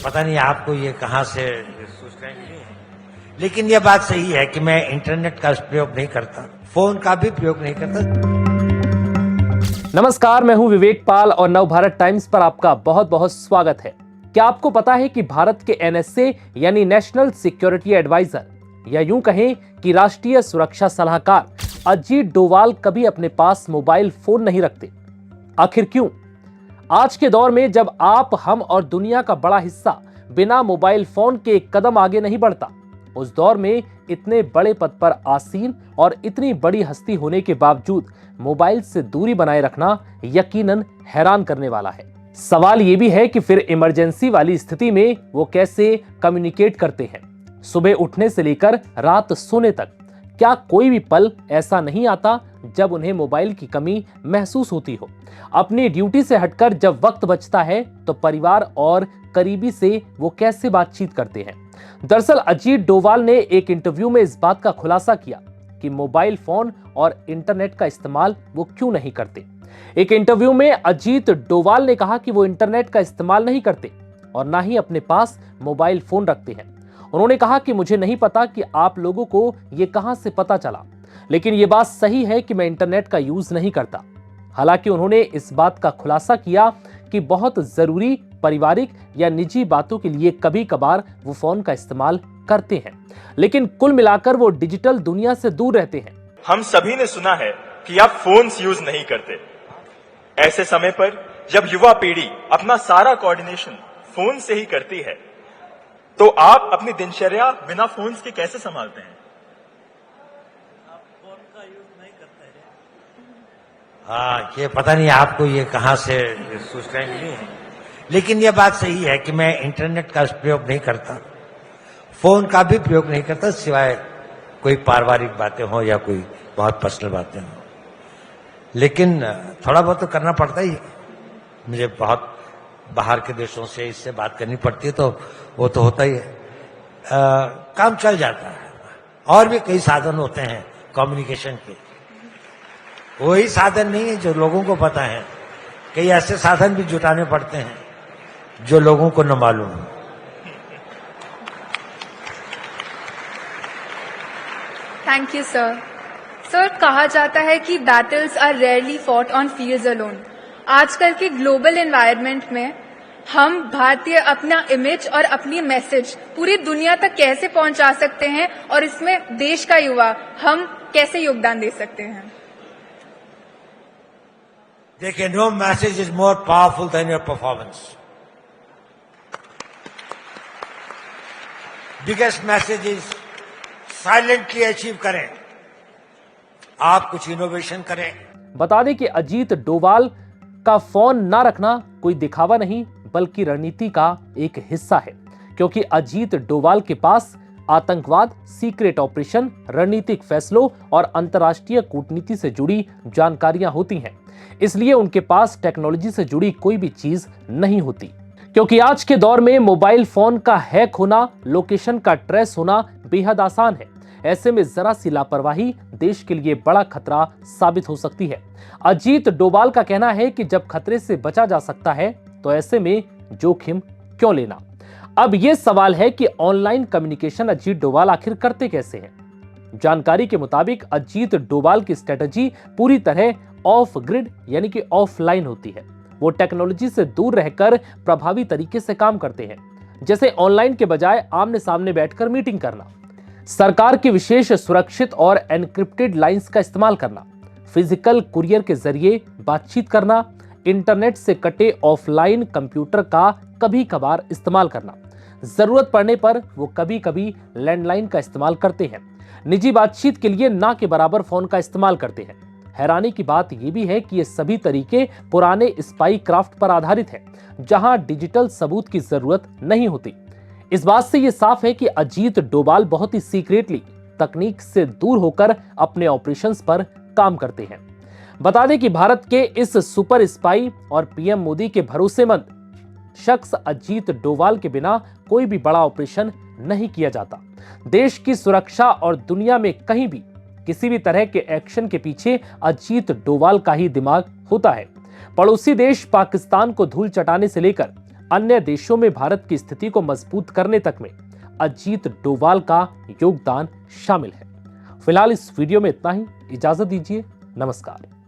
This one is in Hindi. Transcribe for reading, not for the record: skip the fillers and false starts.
पता नहीं आपको ये कहां से सूचनाएं मिली हैं, लेकिन ये बात सही है कि मैं इंटरनेट का प्रयोग नहीं करता, फोन का भी प्रयोग नहीं करता। नमस्कार, मैं हूं विवेक पाल और नवभारत टाइम्स पर आपका बहुत बहुत स्वागत है। क्या आपको पता है कि भारत के एनएसए यानी नेशनल सिक्योरिटी एडवाइजर या यूं कहें कि राष्ट्रीय सुरक्षा सलाहकार अजीत डोवाल कभी अपने पास मोबाइल फोन नहीं रखते? आखिर क्यों? आज के दौर में जब आप, हम और दुनिया का बड़ा हिस्सा बिना मोबाइल फोन के एक कदम आगे नहीं बढ़ता, उस दौर में इतने बड़े पद पर आसीन और इतनी बड़ी हस्ती होने के बावजूद मोबाइल से दूरी बनाए रखना यकीनन हैरान करने वाला है। सवाल यह भी है कि फिर इमरजेंसी वाली स्थिति में वो कैसे कम्युनिकेट करते हैं। सुबह उठने से लेकर रात सोने तक क्या कोई भी पल ऐसा नहीं आता जब उन्हें मोबाइल की कमी महसूस होती हो? अपनी ड्यूटी से हटकर जब वक्त बचता है तो परिवार और करीबी से वो कैसे बातचीत करते हैं? दरअसल अजीत डोवाल ने एक इंटरव्यू में इस बात का खुलासा किया कि मोबाइल फोन और इंटरनेट का इस्तेमाल वो क्यों नहीं करते। एक इंटरव्यू में अजीत डोवाल ने कहा कि वो इंटरनेट का इस्तेमाल नहीं करते और ना ही अपने पास मोबाइल फोन रखते हैं। उन्होंने कहा कि मुझे नहीं पता कि आप लोगों को ये कहां से पता चला, लेकिन ये बात सही है कि मैं इंटरनेट का यूज नहीं करता। हालांकि उन्होंने इस बात का खुलासा किया कि बहुत जरूरी पारिवारिक या निजी बातों के लिए कभी कभार वो फोन का इस्तेमाल करते हैं, लेकिन कुल मिलाकर वो डिजिटल दुनिया से दूर रहते हैं। हम सभी ने सुना है कि आप फोन्स यूज नहीं करते। ऐसे समय पर जब युवा पीढ़ी अपना सारा कोऑर्डिनेशन फोन से ही करती है, तो आप अपनी दिनचर्या बिना फोन्स के कैसे संभालते हैं? फोन का यूज नहीं करते हैं। हाँ, ये पता नहीं आपको ये कहां से सूचनाएं मिली हैं, लेकिन ये बात सही है कि मैं इंटरनेट का प्रयोग नहीं करता, फोन का भी प्रयोग नहीं करता, सिवाय कोई पारिवारिक बातें हो या कोई बहुत पर्सनल बातें हो। लेकिन थोड़ा बहुत तो करना पड़ता ही है। मुझे बहुत बाहर के देशों से इससे बात करनी पड़ती है, तो वो तो होता ही है। काम चल जाता है। और भी कई साधन होते हैं कम्युनिकेशन के, वही साधन नहीं है जो लोगों को पता है। कई ऐसे साधन भी जुटाने पड़ते हैं जो लोगों को न मालूम हो। Thank you sir. सर, कहा जाता है कि battles are rarely fought on fields alone. आजकल के ग्लोबल एनवायरनमेंट में हम भारतीय अपना इमेज और अपनी मैसेज पूरी दुनिया तक कैसे पहुंचा सकते हैं, और इसमें देश का युवा हम कैसे योगदान दे सकते हैं? देखिए, no message is more powerful than your performance. Biggest message is silently achieve करें, आप कुछ इनोवेशन करें। बता दें कि अजीत डोवाल का फोन ना रखना कोई दिखावा नहीं बल्कि रणनीति का एक हिस्सा है, क्योंकि अजीत डोवाल के पास आतंकवाद, सीक्रेट ऑपरेशन, रणनीतिक फैसलों और अंतर्राष्ट्रीय कूटनीति से जुड़ी जानकारियां होती हैं। इसलिए उनके पास टेक्नोलॉजी से जुड़ी कोई भी चीज नहीं होती, क्योंकि आज के दौर में मोबाइल फोन का हैक होना, लोकेशन का ट्रेस होना बेहद आसान है। ऐसे में जरा सी लापरवाही देश के लिए बड़ा खतरा साबित हो सकती है। अजीत डोवाल का कहना है कि जब खतरे से बचा जा सकता है तो ऐसे में जोखिम क्यों लेना। अब यह सवाल है कि ऑनलाइन कम्युनिकेशन अजीत डोवाल आखिर करते कैसे हैं? जानकारी के मुताबिक अजीत डोवाल की स्ट्रेटजी पूरी तरह ऑफ ग्रिड यानी कि ऑफलाइन होती है। वो टेक्नोलॉजी से दूर रहकर प्रभावी तरीके से काम करते हैं, जैसे ऑनलाइन के बजाय आमने सामने बैठकर मीटिंग करना, सरकार की विशेष सुरक्षित और एनक्रिप्टेड लाइंस का इस्तेमाल करना, फिजिकल कुरियर के जरिए बातचीत करना, इंटरनेट से कटे ऑफलाइन कंप्यूटर का कभी कभार इस्तेमाल करना, जरूरत पड़ने पर वो कभी कभी लैंडलाइन का इस्तेमाल करते हैं, निजी बातचीत के लिए ना के बराबर फोन का इस्तेमाल करते हैं। हैरानी की बात यह भी है कि ये सभी तरीके पुराने स्पाई क्राफ्ट पर आधारित हैं, जहां डिजिटल सबूत की जरूरत नहीं होती। इस बात से यह साफ है कि अजीत डोवाल बहुत ही सीक्रेटली तकनीक से दूर होकर अपने ऑपरेशंस पर काम करते हैं। बता दें कि भारत के इस सुपर स्पाई और पीएम मोदी के भरोसेमंद शख्स अजीत डोवाल के बिना कोई भी बड़ा ऑपरेशन नहीं किया जाता। देश की सुरक्षा और दुनिया में कहीं भी किसी भी तरह के एक्शन के पीछे अजीत डोवाल का ही दिमाग होता है। पड़ोसी देश पाकिस्तान को धूल चटाने से लेकर अन्य देशों में भारत की स्थिति को मजबूत करने तक में अजीत डोभाल का योगदान शामिल है। फिलहाल इस वीडियो में इतना ही। इजाजत दीजिए। नमस्कार।